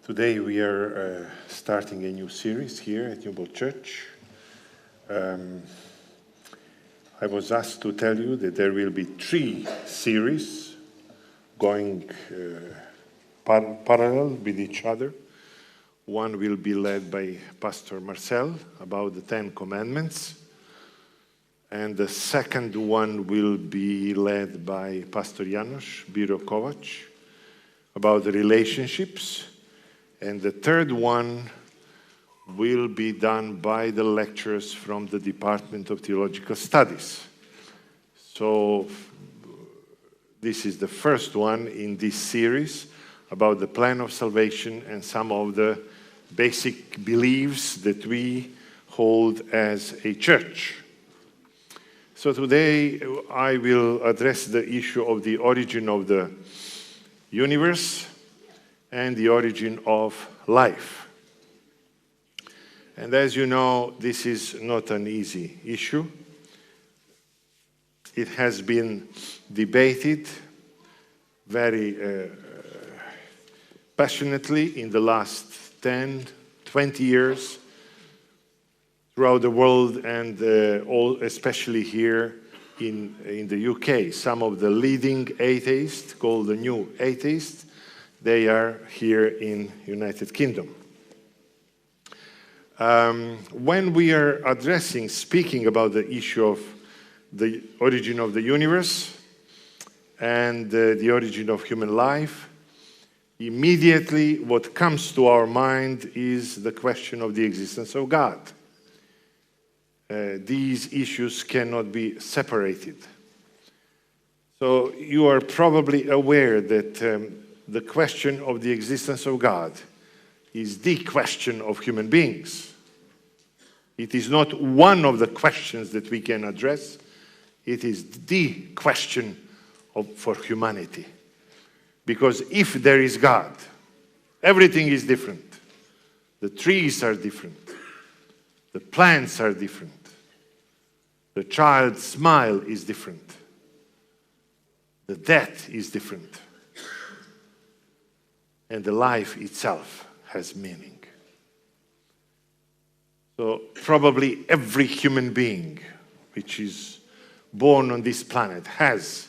Today we are starting a new series here at Newbold Church. I was asked to tell you that there will be 3 series going parallel with each other. One will be led by Pastor Marcel about the 10 Commandments. And the second one will be led by Pastor Janos Biro Kovac about the relationships. And the third one will be done by the lecturers from the Department of Theological Studies. So this is the first one in this series about the plan of salvation and some of the basic beliefs that we hold as a church. So today I will address the issue of the origin of the universe and the origin of life. And as you know, this is not an easy issue. It has been debated very passionately in the last 10, 20 years throughout the world, and especially here in the UK. Some of the leading atheists, called the new atheists, they are here in United Kingdom. When we are speaking about the issue of the origin of the universe and the origin of human life, immediately what comes to our mind is the question of the existence of God. These issues cannot be separated. So you are probably aware that the question of the existence of God is the question of human beings. It is not one of the questions that we can address. It is the question for humanity. Because if there is God, everything is different. The trees are different. The plants are different. The child's smile is different. The death is different. And the life itself has meaning. So probably every human being which is born on this planet has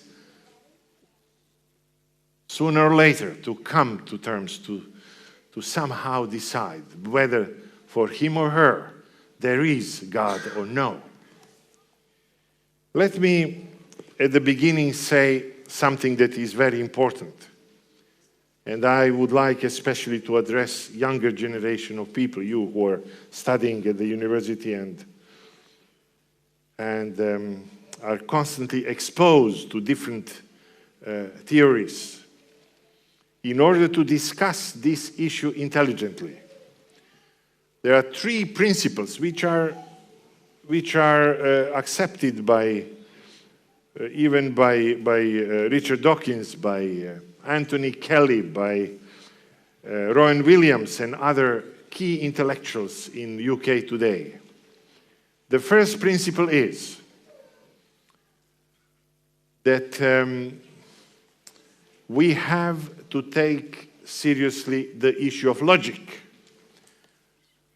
sooner or later to come to terms to somehow decide whether for him or her there is God or no. Let me at the beginning say something that is very important. And I would like especially to address younger generation of people, you who are studying at the university and are constantly exposed to different theories, in order to discuss this issue intelligently. There are 3 principles which are accepted by even by Richard Dawkins, by Anthony Kelly, by Rowan Williams and other key intellectuals in the UK today. The first principle is that we have to take seriously the issue of logic.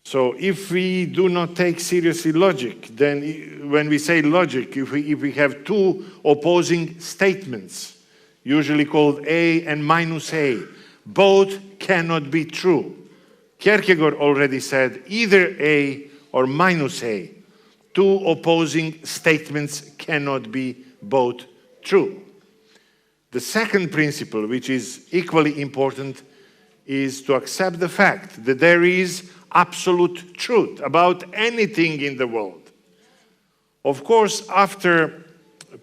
So if we do not take seriously logic, then when we say logic, if we have 2 opposing statements, usually called A and minus A, both cannot be true. Kierkegaard already said either A or minus A. 2 opposing statements cannot be both true. The second principle, which is equally important, is to accept the fact that there is absolute truth about anything in the world. Of course, after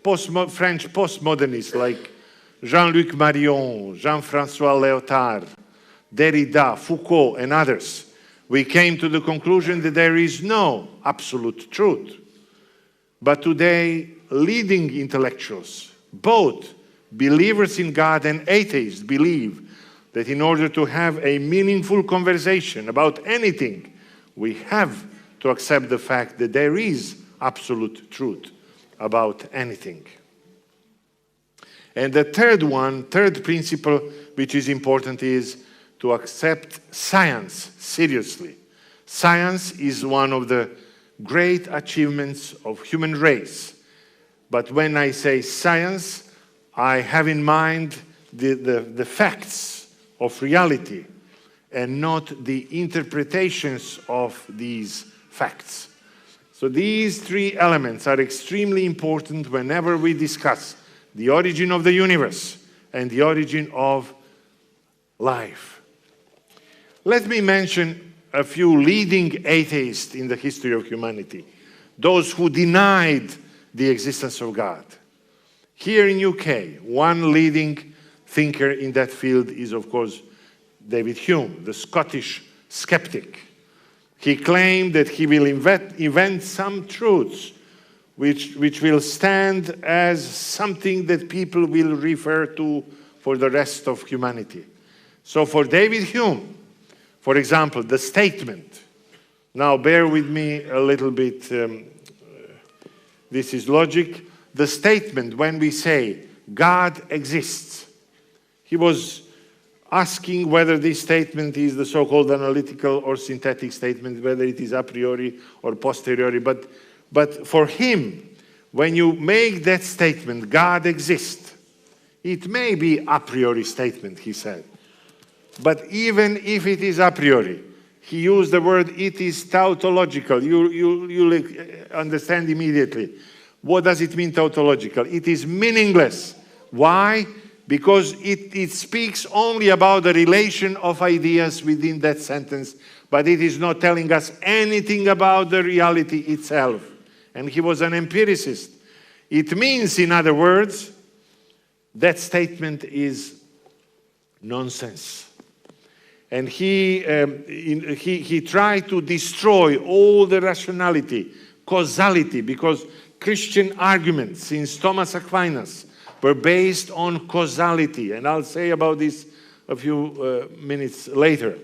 French postmodernists like Jean-Luc Marion, Jean-François Lyotard, Derrida, Foucault, and others, we came to the conclusion that there is no absolute truth. But today, leading intellectuals, both believers in God and atheists, believe that in order to have a meaningful conversation about anything, we have to accept the fact that there is absolute truth about anything. And the third principle, which is important, is to accept science seriously. Science is one of the great achievements of human race. But when I say science, I have in mind the facts of reality and not the interpretations of these facts. So these three elements are extremely important whenever we discuss the origin of the universe and the origin of life. Let me mention a few leading atheists in the history of humanity, those who denied the existence of God. Here in UK, one leading thinker in that field is, of course, David Hume, the Scottish skeptic. He claimed that he will invent some truths which will stand as something that people will refer to for the rest of humanity. So for David Hume, for example, the statement, now bear with me a little bit, this is logic, the statement when we say God exists, he was asking whether this statement is the so-called analytical or synthetic statement, whether it is a priori or posteriori. But for him, when you make that statement, God exists, it may be a priori statement, he said. But even if it is a priori, he used the word, it is tautological. You'll understand immediately. What does it mean, tautological? It is meaningless. Why? Because it speaks only about the relation of ideas within that sentence, but it is not telling us anything about the reality itself. And he was an empiricist. It means, in other words, that statement is nonsense. And he tried to destroy all the rationality, causality, because Christian arguments since Thomas Aquinas were based on causality. And I'll say about this a few minutes later.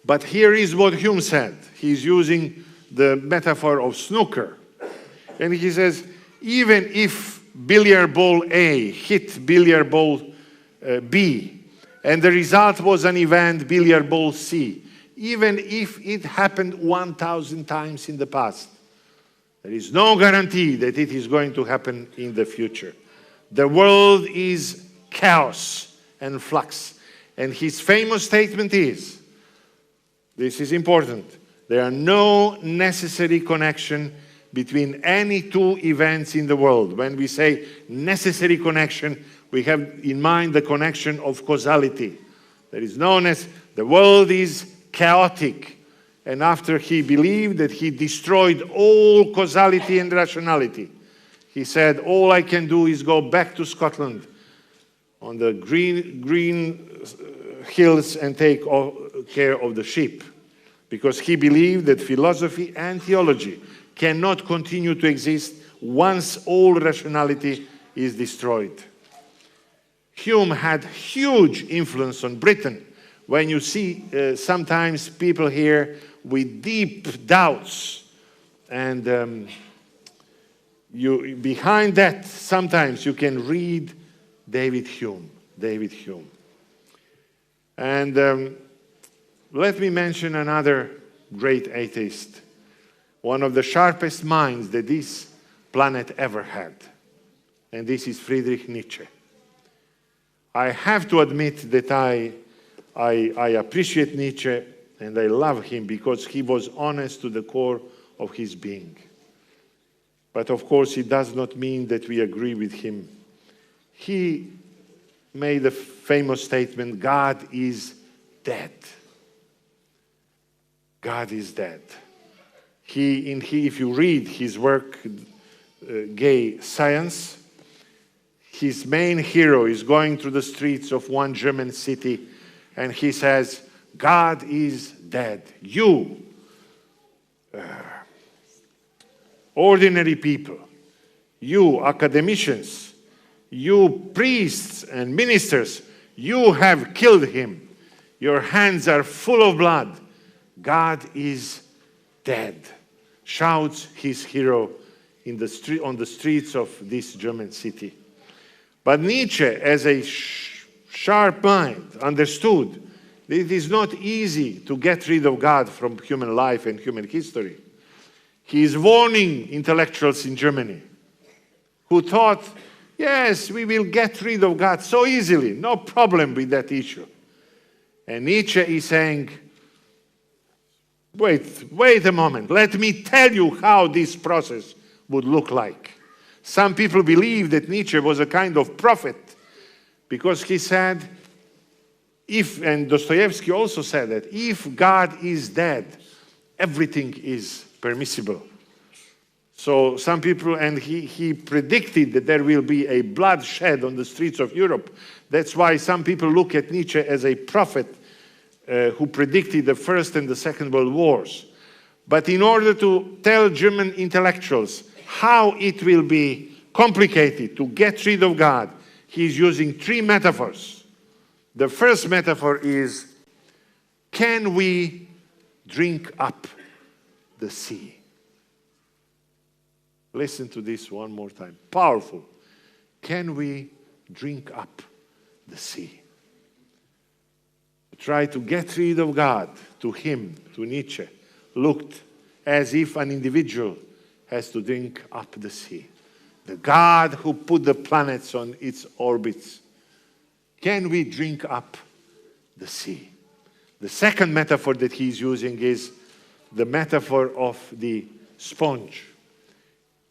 But here is what Hume said. He's using the metaphor of snooker. And he says, even if billiard ball A hit billiard ball B, and the result was an event billiard ball C, even if it happened 1,000 times in the past, there is no guarantee that it is going to happen in the future. The world is chaos and flux. And his famous statement is, this is important, there are no necessary connection between any two events in the world. When we say necessary connection, we have in mind the connection of causality. There is no the world is chaotic. And after he believed that he destroyed all causality and rationality, he said, all I can do is go back to Scotland on the green hills and take care of the sheep. Because he believed that philosophy and theology cannot continue to exist once all rationality is destroyed. Hume had huge influence on Britain. When you see sometimes people here with deep doubts, and behind that sometimes you can read David Hume. And let me mention another great atheist, one of the sharpest minds that this planet ever had, and this is Friedrich Nietzsche. I have to admit that I appreciate Nietzsche and I love him because he was honest to the core of his being. But of course, it does not mean that we agree with him. He made a famous statement, God is dead. God is dead. If you read his work, Gay Science, his main hero is going through the streets of one German city and he says, God is dead. You, ordinary people, you academicians, you priests and ministers, you have killed him. Your hands are full of blood. God is dead, shouts his hero on the streets of this German city. But Nietzsche, as a sharp mind, understood It is not easy to get rid of God from human life and human history. He is warning intellectuals in Germany who thought, yes, we will get rid of God so easily, no problem with that issue. And Nietzsche is saying, wait a moment, let me tell you how this process would look like. Some people believe that Nietzsche was a kind of prophet because he said, and Dostoevsky also said that, if God is dead, everything is permissible. So some people, and he predicted that there will be a bloodshed on the streets of Europe. That's why some people look at Nietzsche as a prophet who predicted the First and the Second World Wars. But in order to tell German intellectuals how it will be complicated to get rid of God, he's using three metaphors. The first metaphor is, can we drink up the sea? Listen to this one more time. Powerful. Can we drink up the sea? Try to get rid of God, to him, to Nietzsche, looked as if an individual has to drink up the sea. The God who put the planets on its orbits. Can we drink up the sea? The second metaphor that he's using is the metaphor of the sponge.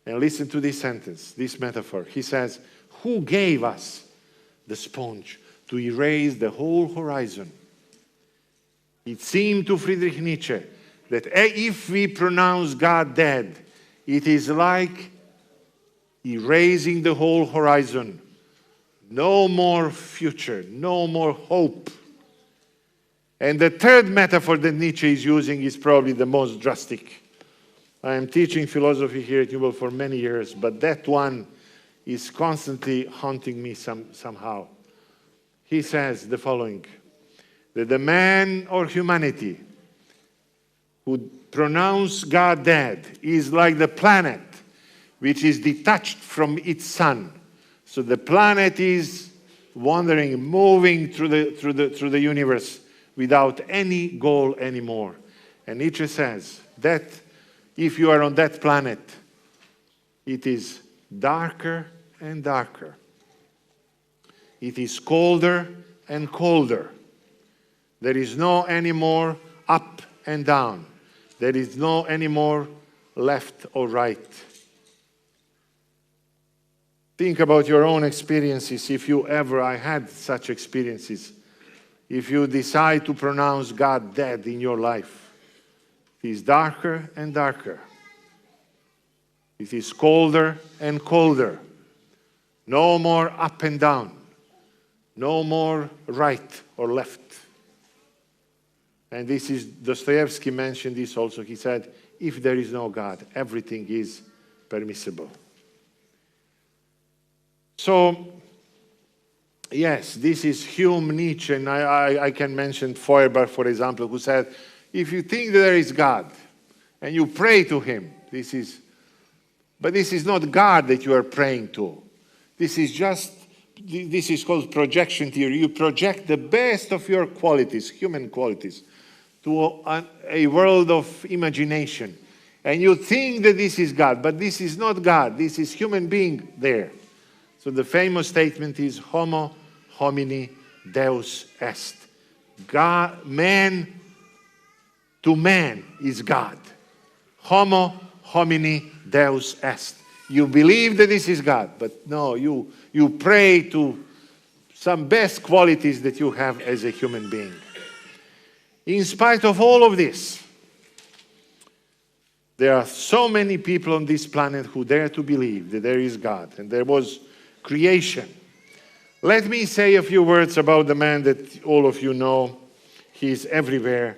And listen to this sentence, this metaphor. He says, who gave us the sponge to erase the whole horizon? It seemed to Friedrich Nietzsche that if we pronounce God dead, it is like erasing the whole horizon. No more future, no more hope. And the third metaphor that Nietzsche is using is probably the most drastic. I am teaching philosophy here at Newbold for many years, but that one is constantly haunting me somehow. He says the following, that the man or humanity who pronounce God dead is like the planet which is detached from its sun. So the planet is wandering, moving through the universe without any goal anymore. And Nietzsche says that if you are on that planet, it is darker and darker. It is colder and colder. There is no anymore up and down. There is no anymore left or right. Think about your own experiences, if you ever, I had such experiences. If you decide to pronounce God dead in your life, it is darker and darker. It is colder and colder. No more up and down. No more right or left. And this is, Dostoevsky mentioned this also. He said, if there is no God, everything is permissible. So, yes, this is Hume, Nietzsche, and I can mention Feuerbach, for example, who said, if you think that there is God, and you pray to him, but this is not God that you are praying to. This is called projection theory. You project the best of your qualities, human qualities, to a world of imagination. And you think that this is God, but this is not God. This is human being there. So the famous statement is, homo homini deus est. God, man to man is God. Homo homini deus est. You believe that this is God, but no, you pray to some best qualities that you have as a human being. In spite of all of this, there are so many people on this planet who dare to believe that there is God and there was creation. Let me say a few words about the man that all of you know. He is everywhere,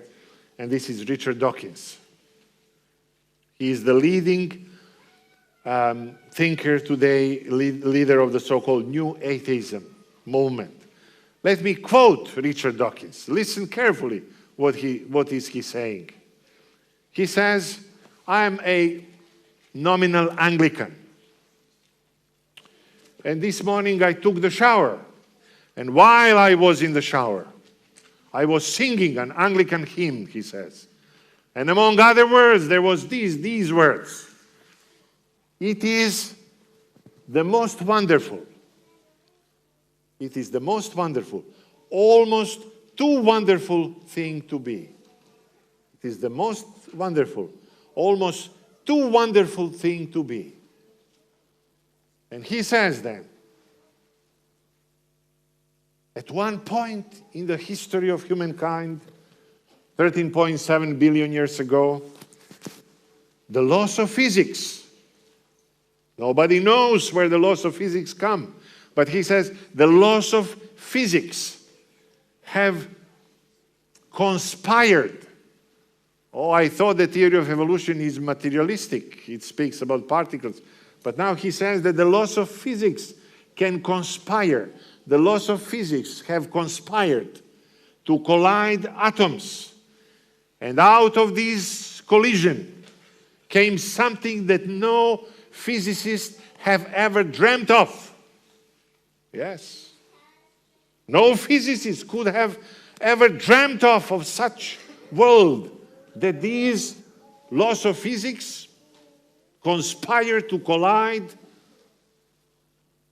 and this is Richard Dawkins. He is the leading thinker today, leader of the so-called New Atheism movement. Let me quote Richard Dawkins. Listen carefully what is he saying. He says, I am a nominal Anglican. And this morning I took the shower. And while I was in the shower, I was singing an Anglican hymn, he says. And among other words, there was these words. It is the most wonderful. It is the most wonderful, almost too wonderful thing to be. It is the most wonderful, almost too wonderful thing to be. And he says then, at one point in the history of humankind, 13.7 billion years ago, the laws of physics, nobody knows where the laws of physics come, but he says the laws of physics have conspired. Oh, I thought the theory of evolution is materialistic. It speaks about particles. But now he says that the laws of physics can conspire. The laws of physics have conspired to collide atoms. And out of this collision came something that no physicists have ever dreamt of. Yes. No physicist could have ever dreamt of such world, that these laws of physics conspire to collide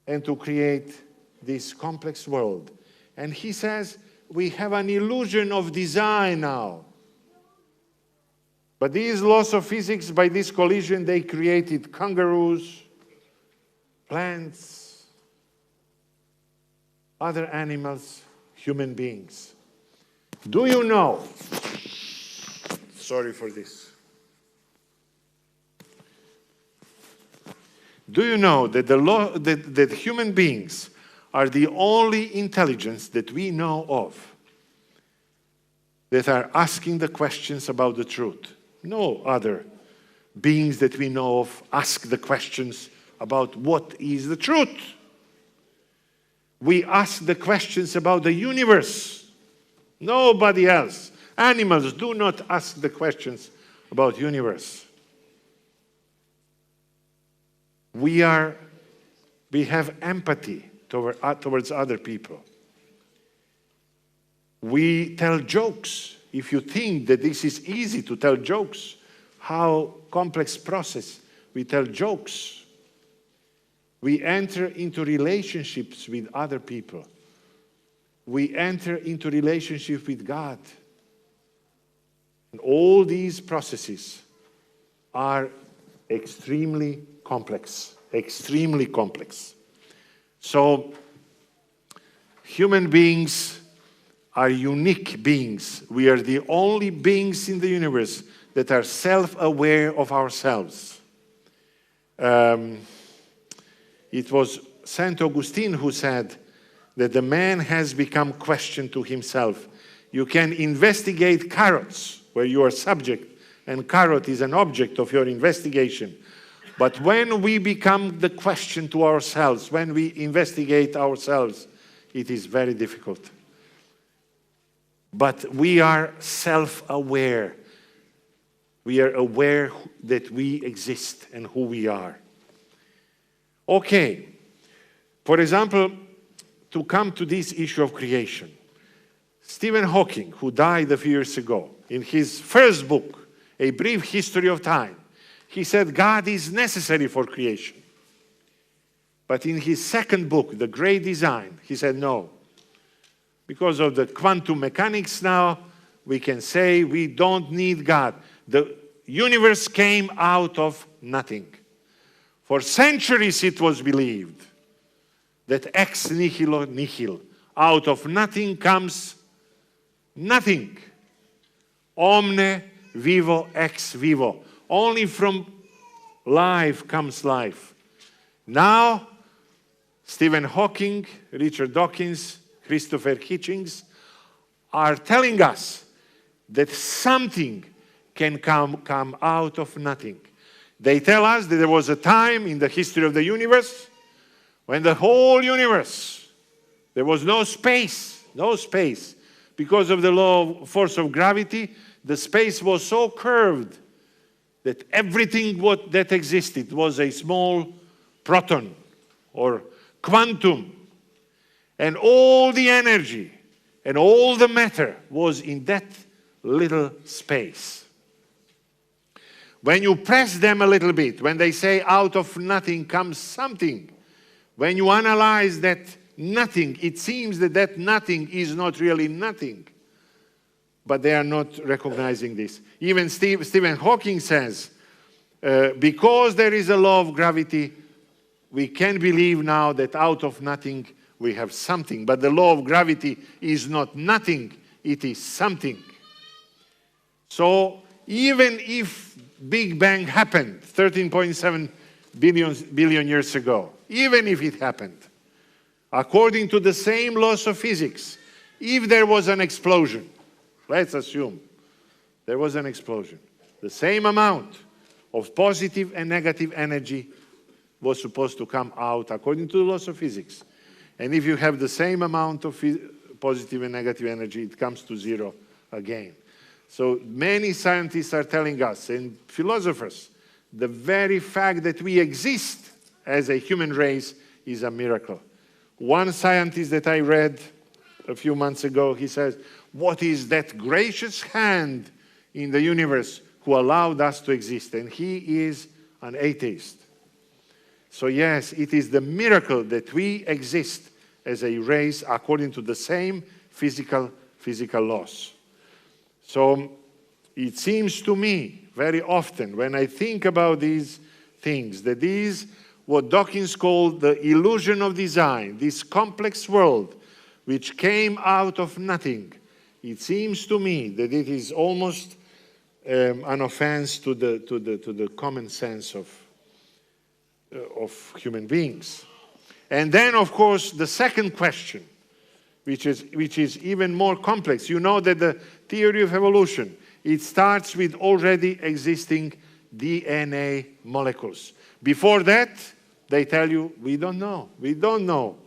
and to create this complex world. And he says we have an illusion of design now. But these laws of physics, by this collision, they created kangaroos, plants, other animals, human beings. Do you know? Sorry for this. Do you know that that human beings are the only intelligence that we know of that are asking the questions about the truth? No other beings that we know of ask the questions about what is the truth. We ask the questions about the universe. Nobody else. Animals do not ask the questions about universe. We have empathy towards other people. We tell jokes. If you think that this is easy to tell jokes, how complex process, we tell jokes. We enter into relationships with other people. We enter into relationship with God. And all these processes are extremely complex, extremely complex. So, human beings are unique beings. We are the only beings in the universe that are self-aware of ourselves. It was Saint Augustine who said that the man has become question to himself. You can investigate carrots, where you are subject, and carrot is an object of your investigation. But when we become the question to ourselves, when we investigate ourselves, it is very difficult. But we are self-aware. We are aware that we exist and who we are. Okay, for example, to come to this issue of creation, Stephen Hawking, who died a few years ago, in his first book, A Brief History of Time, he said God is necessary for creation. But in his second book, The Great Design, he said no. Because of the quantum mechanics now, we can say we don't need God. The universe came out of nothing. For centuries it was believed that ex nihilo nihil, out of nothing comes nothing. Omne vivo ex vivo. Only from life comes life. Now, Stephen Hawking, Richard Dawkins, Christopher Hitchens are telling us that something can come out of nothing. They tell us that there was a time in the history of the universe when the whole universe, there was no space. Because of the law of force of gravity, the space was so curved that everything that existed was a small proton or quantum. And all the energy And all the matter was in that little space. When you press them a little bit, when they say out of nothing comes something, when you analyze that nothing, it seems that that nothing is not really nothing. But they are not recognizing this. Even Stephen Hawking says, because there is a law of gravity, we can believe now that out of nothing we have something. But the law of gravity is not nothing, it is something. So even if Big Bang happened 13.7 billion years ago, even if it happened, according to the same laws of physics, if there was an explosion, let's assume there was an explosion, the same amount of positive and negative energy was supposed to come out according to the laws of physics. And if you have the same amount of positive and negative energy, it comes to zero again. So many scientists are telling us, and philosophers, the very fact that we exist as a human race is a miracle. One scientist that I read a few months ago, he says, what is that gracious hand in the universe who allowed us to exist? And he is an atheist. So yes, it is the miracle that we exist as a race according to the same physical laws. So it seems to me very often when I think about these things, that these, what Dawkins called the illusion of design, this complex world which came out of nothing, it seems to me that it is almost an offense to the common sense of human beings. And then, of course, the second question, which is even more complex. You know that the theory of evolution, it starts with already existing DNA molecules. Before that, they tell you, we don't know. We don't know.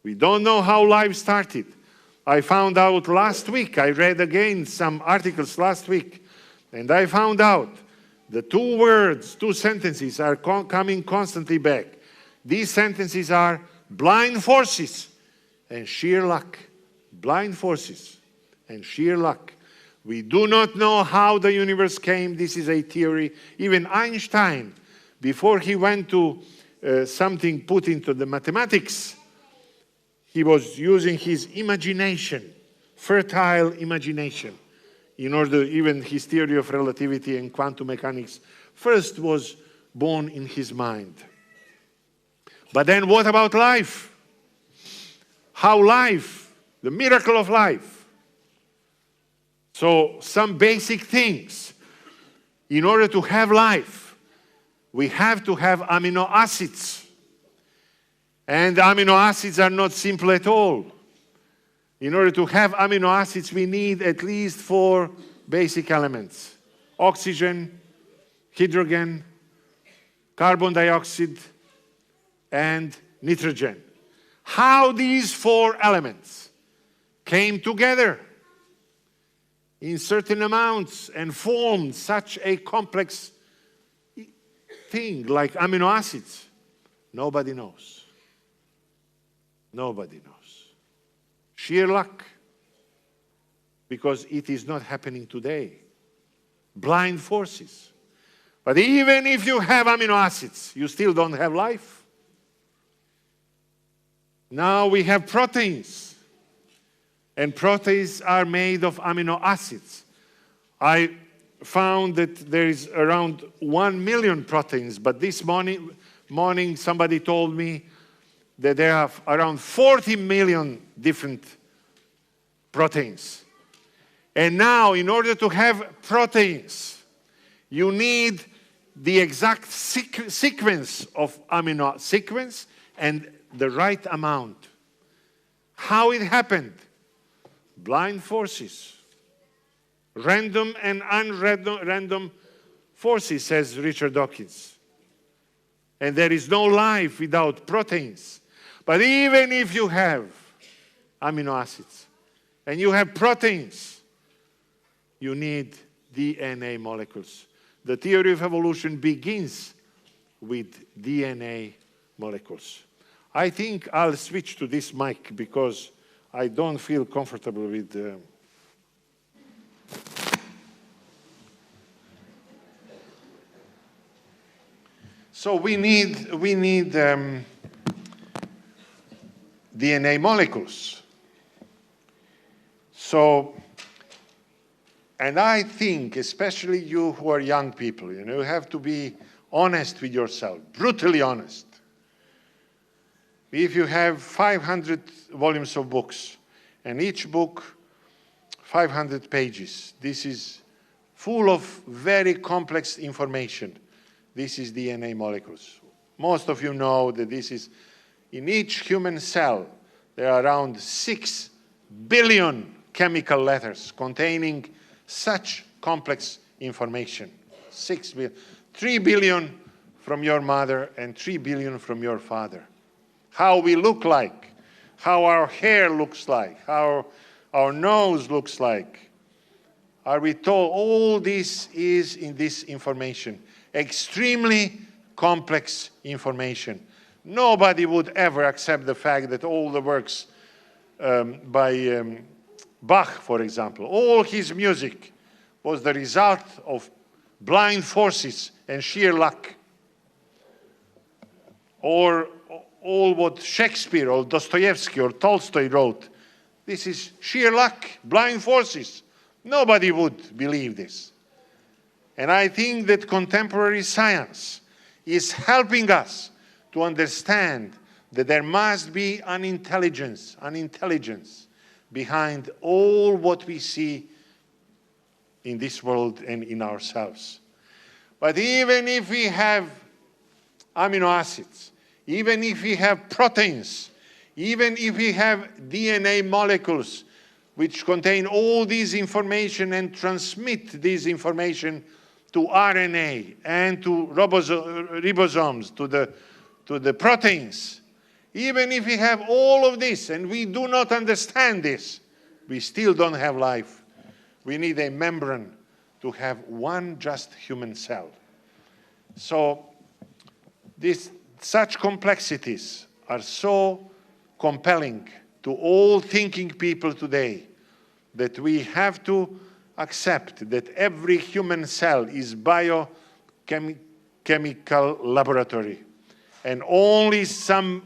We don't know how life started. I found out last week, I read again some articles last week, and I found out the two words, two sentences are coming constantly back. These sentences are blind forces and sheer luck. Blind forces and sheer luck. We do not know how the universe came. This is a theory. Even Einstein, before he went to something put into the mathematics, he was using his imagination, fertile imagination, in order, even his theory of relativity and quantum mechanics first was born in his mind. But then what about life? How life, the miracle of life. So some basic things. In order to have life, we have to have amino acids. And amino acids are not simple at all. In order to have amino acids, we need at least 4 basic elements: oxygen, hydrogen, carbon dioxide, and nitrogen. How these 4 elements came together in certain amounts and formed such a complex thing like amino acids, nobody knows. Nobody knows. Sheer luck, because it is not happening today. Blind forces. But even if you have amino acids, you still don't have life. Now we have proteins, and proteins are made of amino acids. I found that there is around 1 million proteins, but this morning somebody told me that there are around 40 million different proteins. And now, in order to have proteins, you need the exact sequence of amino sequence and the right amount. How it happened? Blind forces. Random and unrandom forces, says Richard Dawkins. And there is no life without proteins. But even if you have amino acids and you have proteins, you need DNA molecules. The theory of evolution begins with DNA molecules. I think I'll switch to this mic because I don't feel comfortable with So we need DNA molecules. So, and I think, especially you who are young people, you have to be honest with yourself, brutally honest. If you have 500 volumes of books, and each book 500 pages, this is full of very complex information. This is DNA molecules. Most of you know that this is, in each human cell, there are around 6 billion chemical letters containing such complex information. 6 billion. 3 billion from your mother and 3 billion from your father. How we look like, how our hair looks like, how our nose looks like. Are we told all this is in this information? Extremely complex information. Nobody would ever accept the fact that all the works by Bach, for example, all his music was the result of blind forces and sheer luck. Or all what Shakespeare or Dostoevsky or Tolstoy wrote, this is sheer luck, blind forces. Nobody would believe this. And I think that contemporary science is helping us to understand that there must be an intelligence behind all what we see in this world and in ourselves. But even if we have amino acids, even if we have proteins, even if we have DNA molecules which contain all this information and transmit this information to RNA and to ribosomes, to the proteins, even if we have all of this and we do not understand this, we still don't have life. We need a membrane to have one just human cell. So such complexities are so compelling to all thinking people today that we have to accept that every human cell is biochemical laboratory, and only some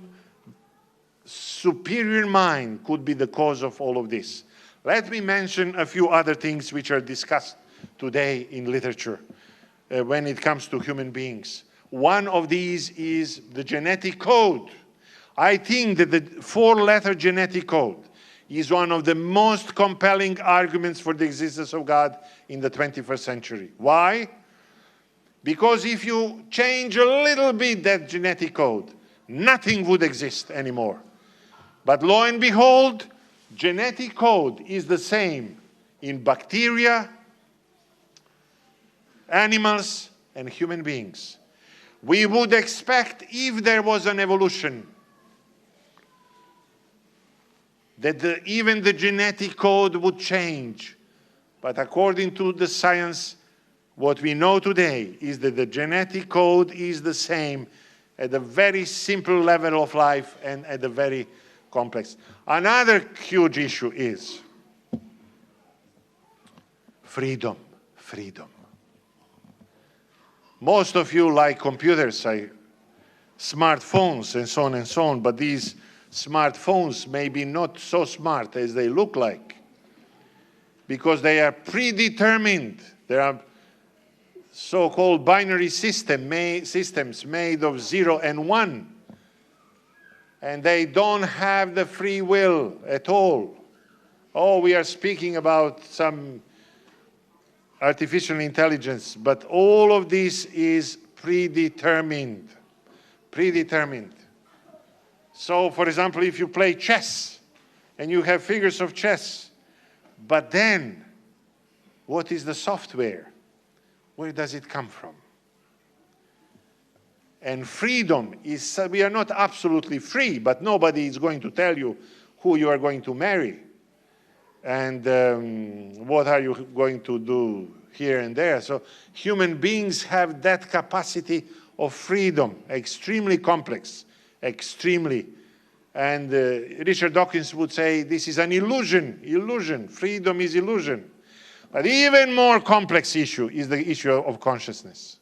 superior mind could be the cause of all of this. Let me mention a few other things which are discussed today in literature when it comes to human beings. One of these is the genetic code. I think that the 4-letter genetic code is one of the most compelling arguments for the existence of God in the 21st century. Why? Because if you change a little bit that genetic code, nothing would exist anymore. But lo and behold, genetic code is the same in bacteria, animals, and human beings. We would expect, if there was an evolution, that even the genetic code would change. But according to the science, what we know today is that the genetic code is the same at a very simple level of life and at a very complex. Another huge issue is freedom. Freedom. Most of you like computers, smartphones, and so on, but these smartphones may be not so smart as they look like, because they are predetermined. There are so-called binary systems made of 0 and 1, and they don't have the free will at all. Oh, we are speaking about some artificial intelligence, but all of this is predetermined. Predetermined. So, for example, if you play chess and you have figures of chess, but then what is the software? Where does it come from? And freedom is, we are not absolutely free, but nobody is going to tell you who you are going to marry and what are you going to do here and there. So human beings have that capacity of freedom, extremely complex, extremely And Richard Dawkins would say this is an illusion. Freedom is illusion. But even more complex issue is the issue of consciousness.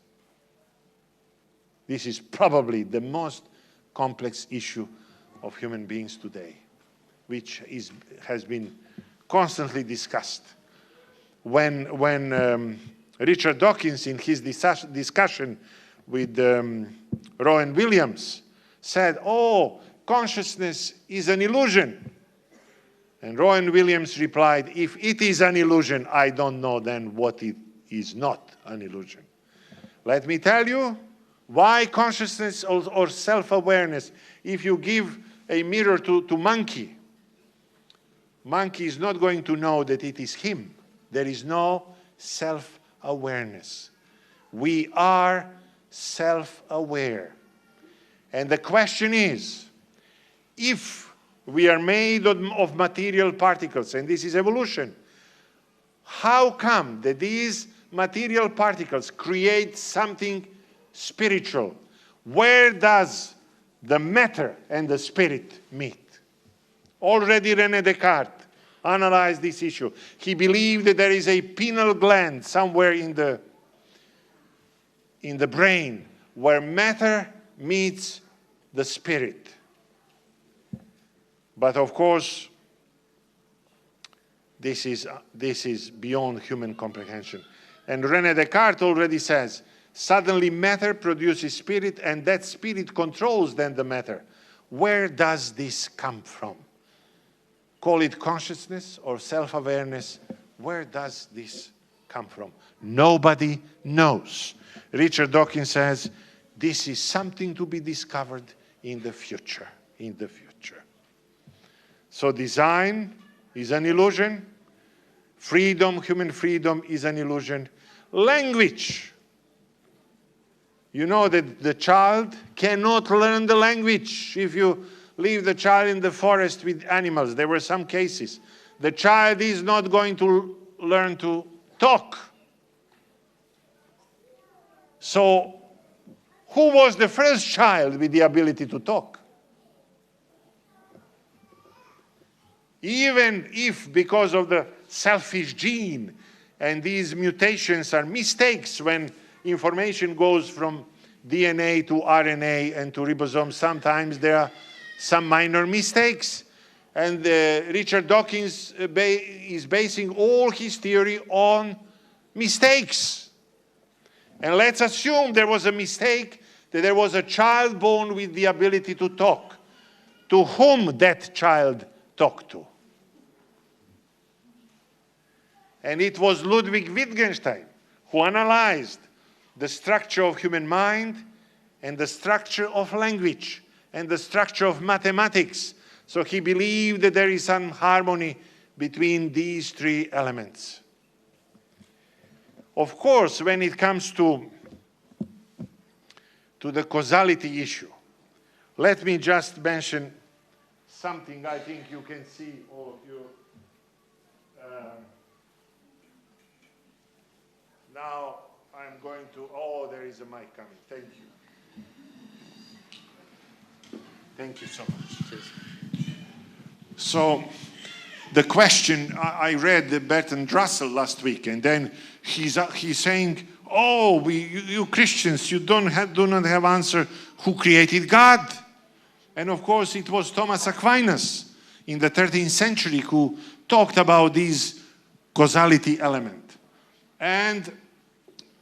This is probably the most complex issue of human beings today, which has been constantly discussed. When Richard Dawkins, in his discussion with Rowan Williams, said, "Oh, consciousness is an illusion." And Rowan Williams replied, "If it is an illusion, I don't know then what it is not an illusion." Let me tell you why consciousness or self-awareness. If you give a mirror to monkey is not going to know that it is him. There is no self-awareness. We are self-aware. And the question is, if we are made of material particles, and this is evolution, how come that these material particles create something spiritual? Where does the matter and the spirit meet? Already René Descartes analyzed this issue. He believed that there is a pineal gland somewhere in the brain where matter meets the spirit. But of course, this is beyond human comprehension. And René Descartes already says, suddenly matter produces spirit, and that spirit controls then the matter. Where does this come from? Call it consciousness or self-awareness. Where does this come from? Nobody knows. Richard Dawkins says, this is something to be discovered in the future. In the future. So design is an illusion. Freedom, human freedom, is an illusion. Language. You know that the child cannot learn the language. If you leave the child in the forest with animals, there were some cases, the child is not going to learn to talk. So, who was the first child with the ability to talk? Even if, because of the selfish gene, and these mutations are mistakes when information goes from DNA to RNA and to ribosomes, sometimes there are some minor mistakes. And Richard Dawkins is basing all his theory on mistakes. And let's assume there was a mistake, that there was a child born with the ability to talk. To whom that child talked to? And it was Ludwig Wittgenstein who analyzed the structure of human mind and the structure of language and the structure of mathematics. So he believed that there is some harmony between these three elements. Of course, when it comes to the causality issue, let me just mention something I think you can see, all of you. Now I'm going to, oh, there is a mic coming. Thank you. Thank you so much. So the question, I read Bertrand Russell last week, and then he's saying, oh, you Christians, you do not have answer who created God. And of course it was Thomas Aquinas in the 13th century who talked about this causality element. And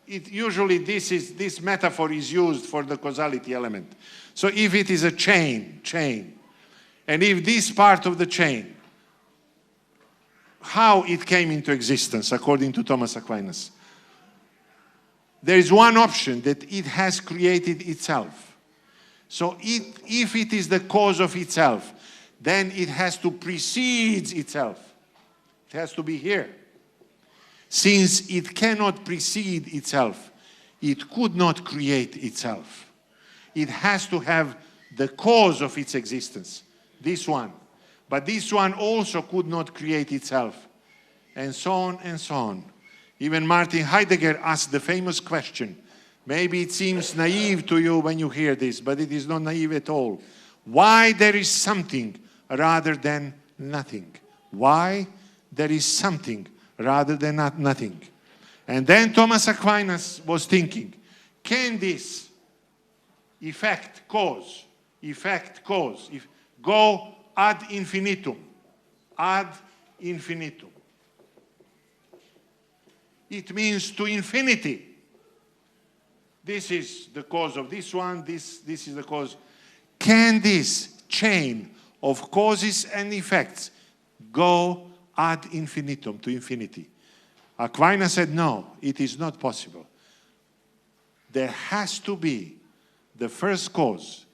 usually this metaphor is used for the causality element. So if it is a chain, and if this part of the chain, how it came into existence, according to Thomas Aquinas, there is one option, that it has created itself. So if it is the cause of itself, then it has to precede itself. It has to be here. Since it cannot precede itself, it could not create itself. It has to have the cause of its existence, this one. But this one also could not create itself, and so on and so on. Even Martin Heidegger asked the famous question. Maybe it seems naive to you when you hear this, but it is not naive at all. Why there is something rather than nothing. Why there is something rather than nothing. And then Thomas Aquinas was thinking, can this effect, cause, go ad infinitum? Ad infinitum. It means to infinity. This is the cause of this one, this is the cause. Can this chain of causes and effects go ad infinitum, to infinity? Aquinas said, no, it is not possible. There has to be the first cause,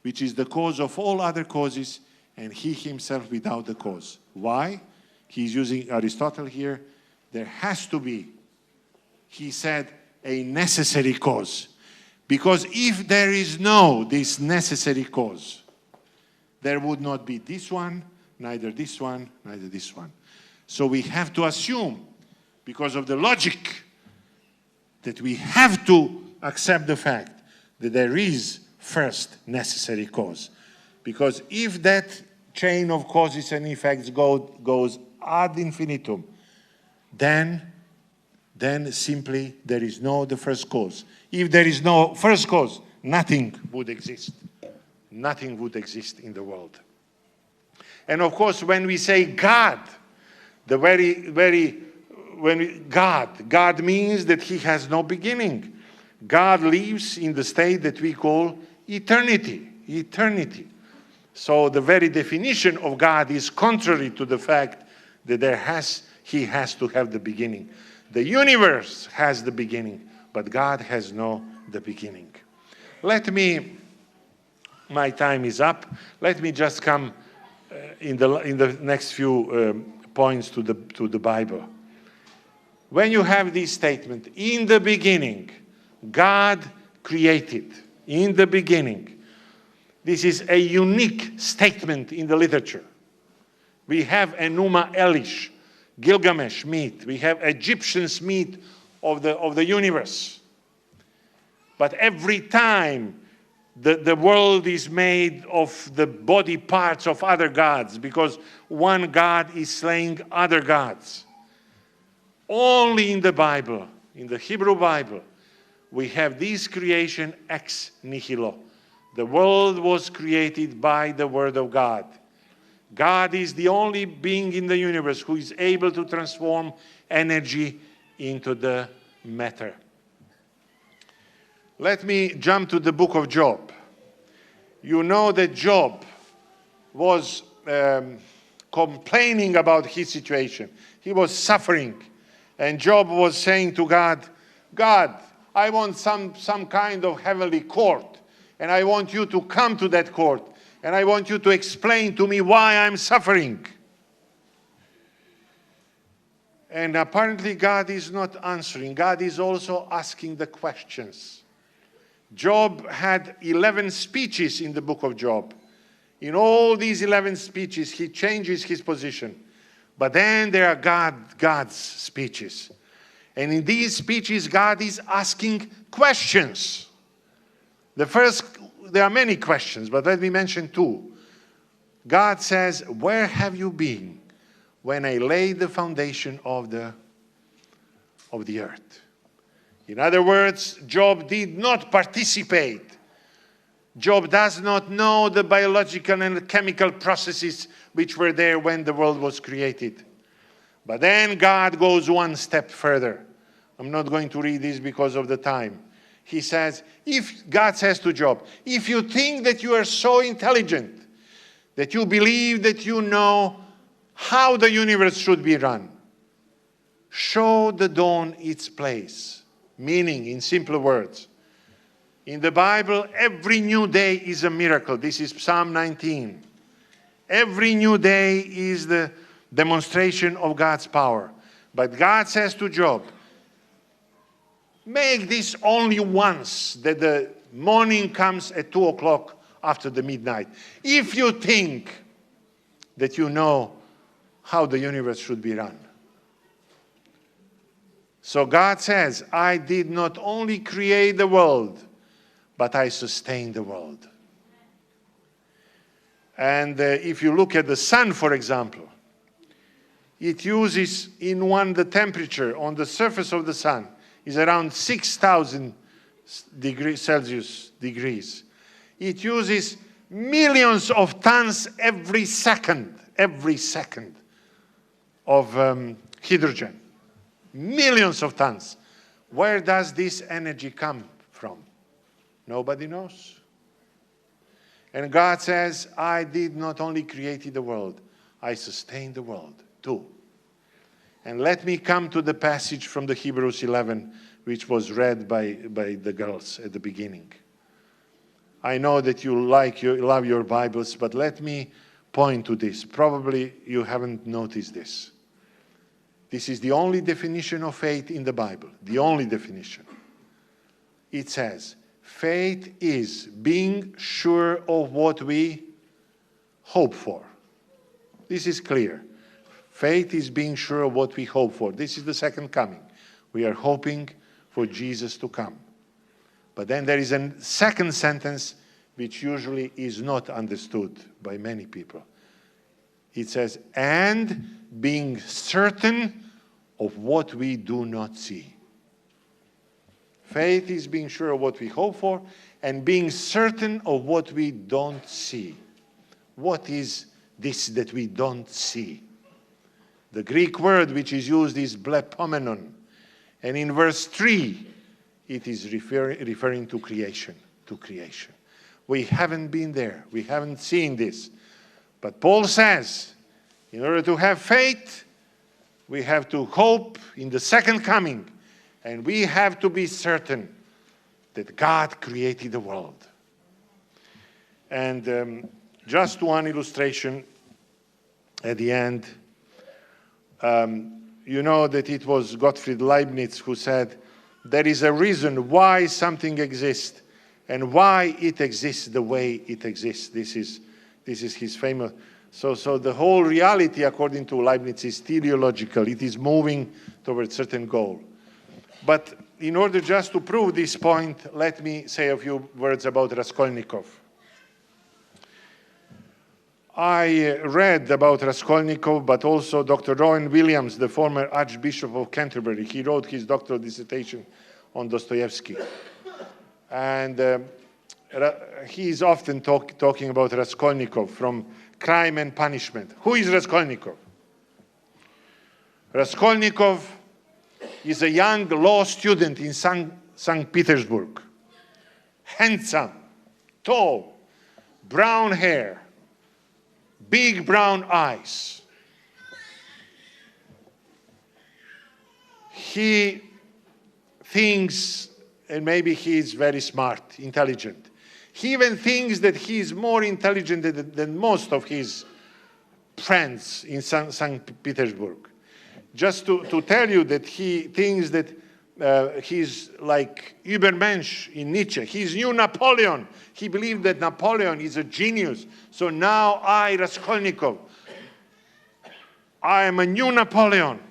which is the cause of all other causes, and he himself without the cause. Why? He's using Aristotle here. There has to be, he said, a necessary cause. Because if there is no this necessary cause, there would not be this one, neither this one, neither this one. So we have to assume, because of the logic, that we have to accept the fact that there is first necessary cause. Because if that chain of causes and effects goes ad infinitum, then simply there is no the first cause. If there is no first cause, nothing would exist. Nothing would exist in the world. And of course, when we say God, God means that he has no beginning. God lives in the state that we call eternity. Eternity. So the very definition of God is contrary to the fact that he has to have the beginning. The universe has the beginning, but God has no the beginning. My time is up. Let me just come in the next few points to the Bible. When you have this statement, in the beginning, God created. In the beginning. This is a unique statement in the literature. We have Enuma Elish, Gilgamesh myth. We have Egyptians myth of the universe. But every time the world is made of the body parts of other gods, because one God is slaying other gods. Only in the Bible, in the Hebrew Bible, we have this creation ex nihilo. The world was created by the Word of God. God is the only being in the universe who is able to transform energy into the matter. Let me jump to the book of Job. You know that Job was complaining about his situation. He was suffering. And Job was saying to God, God, I want some kind of heavenly court. And I want you to come to that court. And I want you to explain to me why I'm suffering. And apparently God is not answering. God is also asking the questions. Job had 11 speeches in the book of Job. In all these 11 speeches, he changes his position. But then there are God's speeches. And in these speeches, God is asking questions. There are many questions, but let me mention two. God says, where have you been when I laid the foundation of the earth? In other words, Job did not participate. Job does not know the biological and chemical processes which were there when the world was created. But then God goes one step further. I'm not going to read this because of the time. He says, God says to Job, if you think that you are so intelligent, that you believe that you know how the universe should be run, show the dawn its place. Meaning, in simple words, in the Bible, every new day is a miracle. This is Psalm 19. Every new day is the demonstration of God's power. But God says to Job, make this only once, that the morning comes at 2 o'clock after the midnight. If you think that you know how the universe should be run. So God says, I did not only create the world, but I sustain the world. And if you look at the sun, for example, it uses the temperature on the surface of the sun is around 6,000 Celsius degrees. It uses millions of tons every second of hydrogen. Millions of tons. Where does this energy come from? Nobody knows. And God says, I did not only create the world, I sustain the world too. And let me come to the passage from the Hebrews 11, which was read by the girls at the beginning. I know that you love your Bibles, but let me point to this. Probably you haven't noticed this. This is the only definition of faith in the Bible, the only definition. It says, faith is being sure of what we hope for. This is clear. Faith is being sure of what we hope for. This is the second coming. We are hoping for Jesus to come. But then there is a second sentence which usually is not understood by many people. It says, and being certain of what we do not see. Faith is being sure of what we hope for and being certain of what we don't see. What is this that we don't see? The Greek word which is used is blepomenon. And in verse 3, it is referring to creation, We haven't been there. We haven't seen this. But Paul says, in order to have faith, we have to hope in the second coming. And we have to be certain that God created the world. And just one illustration at the end. You know that it was Gottfried Leibniz who said, there is a reason why something exists and why it exists the way it exists. This is his famous. So the whole reality, according to Leibniz, is teleological. It is moving towards a certain goal. But in order just to prove this point, let me say a few words about Raskolnikov. I read about Raskolnikov, but also Dr. Rowan Williams, the former Archbishop of Canterbury. He wrote his doctoral dissertation on Dostoevsky. And he is often talking about Raskolnikov from Crime and Punishment. Who is Raskolnikov? Raskolnikov is a young law student in St. Petersburg. Handsome, tall, brown hair, big brown eyes. He thinks, and maybe he is very smart, intelligent. He even thinks that he is more intelligent than most of his friends in St. Petersburg. Just to tell you that he thinks that he's like Übermensch in Nietzsche. He's new Napoleon. He believed that Napoleon is a genius. So now I, Raskolnikov, I am a new Napoleon.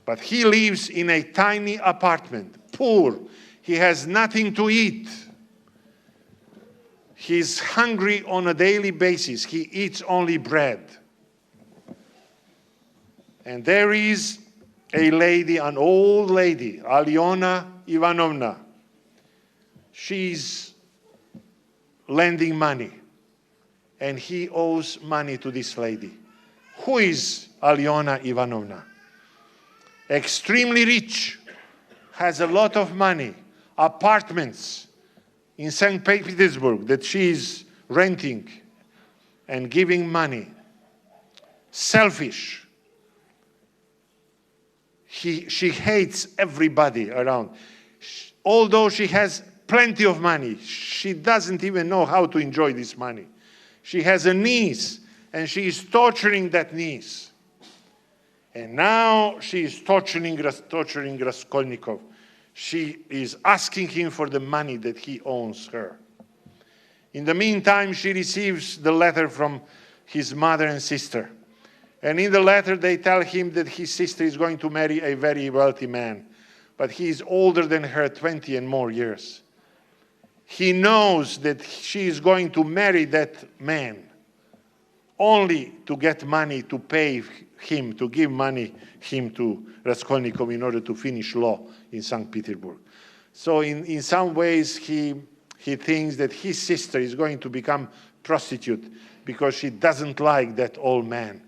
But he lives in a tiny apartment, poor. He has nothing to eat. He's hungry on a daily basis. He eats only bread. And there is a lady, an old lady, Alyona Ivanovna. She's lending money. And he owes money to this lady. Who is Alyona Ivanovna? Extremely rich, has a lot of money, apartments in St. Petersburg that she's renting and giving money. Selfish. She hates everybody around. Although she has plenty of money, she doesn't even know how to enjoy this money. She has a niece, and she is torturing that niece. And now she is torturing Raskolnikov. She is asking him for the money that he owes her. In the meantime, she receives the letter from his mother and sister. And in the letter, they tell him that his sister is going to marry a very wealthy man. But he is older than her, 20 and more years. he knows that she is going to marry that man only to get money to pay him, to give money him to Raskolnikov in order to finish law in St. Petersburg. So in some ways, he thinks that his sister is going to become prostitute because she doesn't like that old man.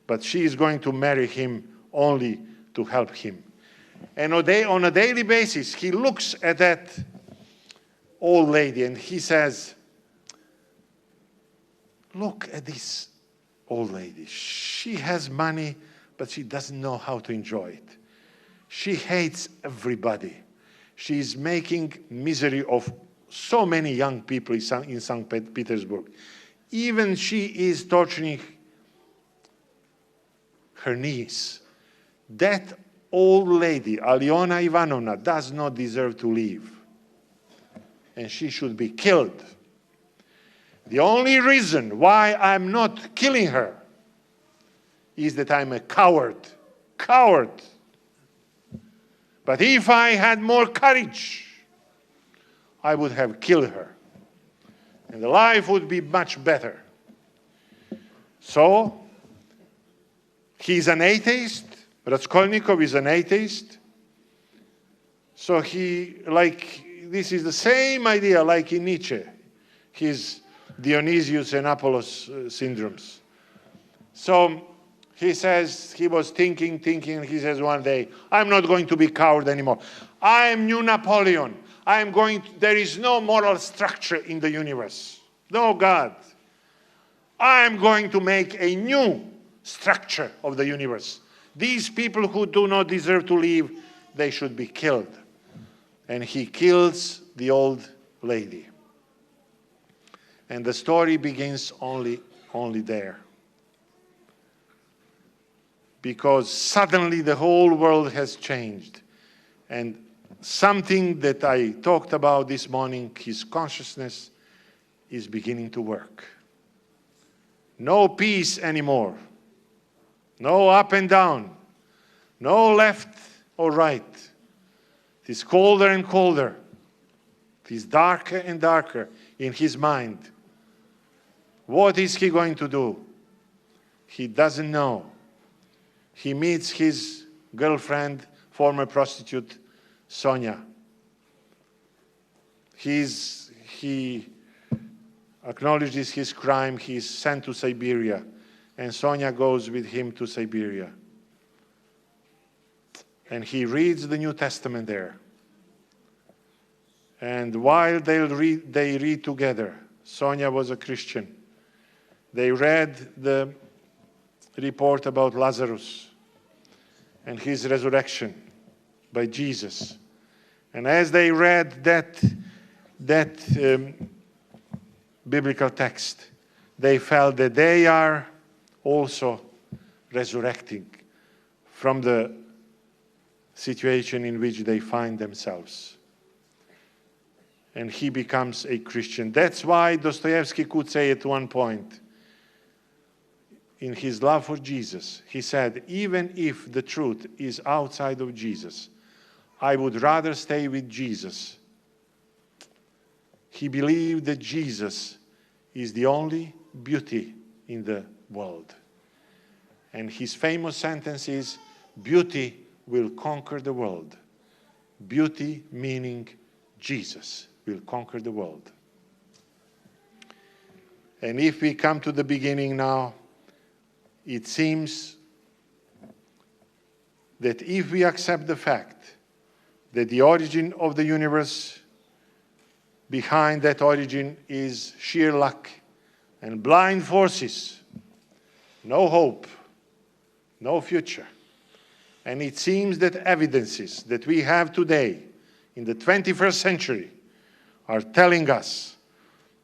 But she is going to marry him only to help him. And on a daily basis, he looks at that old lady and he says, look at this old lady. She has money, but she doesn't know how to enjoy it. She hates everybody. She's making misery of so many young people in St. Petersburg. Even she is torturing her niece. That old lady, Alyona Ivanovna, does not deserve to live. And she should be killed. The only reason why I'm not killing her is that I'm a coward. Coward. But if I had more courage, I would have killed her. And the life would be much better. So, he's an atheist. Raskolnikov is an atheist. So this is the same idea like in Nietzsche. His Dionysius and Apollos syndromes. So he says, he was thinking, he says one day, I'm not going to be coward anymore. I am new Napoleon. There is no moral structure in the universe. No God. I am going to make a new structure of the universe. These people who do not deserve to live, they should be killed. And he kills the old lady. And the story begins only there. Because suddenly the whole world has changed. And something that I talked about this morning, his consciousness is beginning to work. No peace anymore. No up and down. No left or right. It is colder and colder. It is darker and darker in his mind. What is he going to do? He doesn't know. He meets his girlfriend, former prostitute, Sonia. He acknowledges his crime. He is sent to Siberia. And Sonia goes with him to Siberia. And he reads the New Testament there. And while they read together, Sonia was a Christian. They read the report about Lazarus and his resurrection by Jesus. And as they read that biblical text, they felt that they are also resurrecting from the situation in which they find themselves. And he becomes a Christian. That's why Dostoevsky could say at one point, in his love for Jesus, he said, even if the truth is outside of Jesus, I would rather stay with Jesus. He believed that Jesus is the only beauty in the world. And his famous sentence is, beauty will conquer the world. Beauty meaning Jesus will conquer the world. And if we come to the beginning now, it seems that if we accept the fact that the origin of the universe, behind that origin is sheer luck and blind forces, no hope, no future. And it seems that evidences that we have today in the 21st century are telling us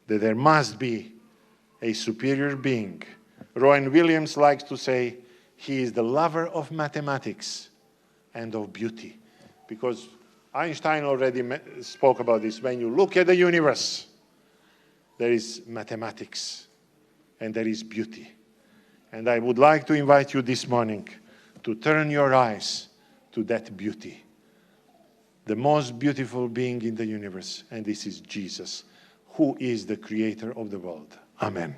that there must be a superior being. Rowan Williams likes to say he is the lover of mathematics and of beauty. Because Einstein already spoke about this. When you look at the universe, there is mathematics and there is beauty. And I would like to invite you this morning to turn your eyes to that beauty. The most beautiful being in the universe, and this is Jesus. who is the creator of the world. Amen.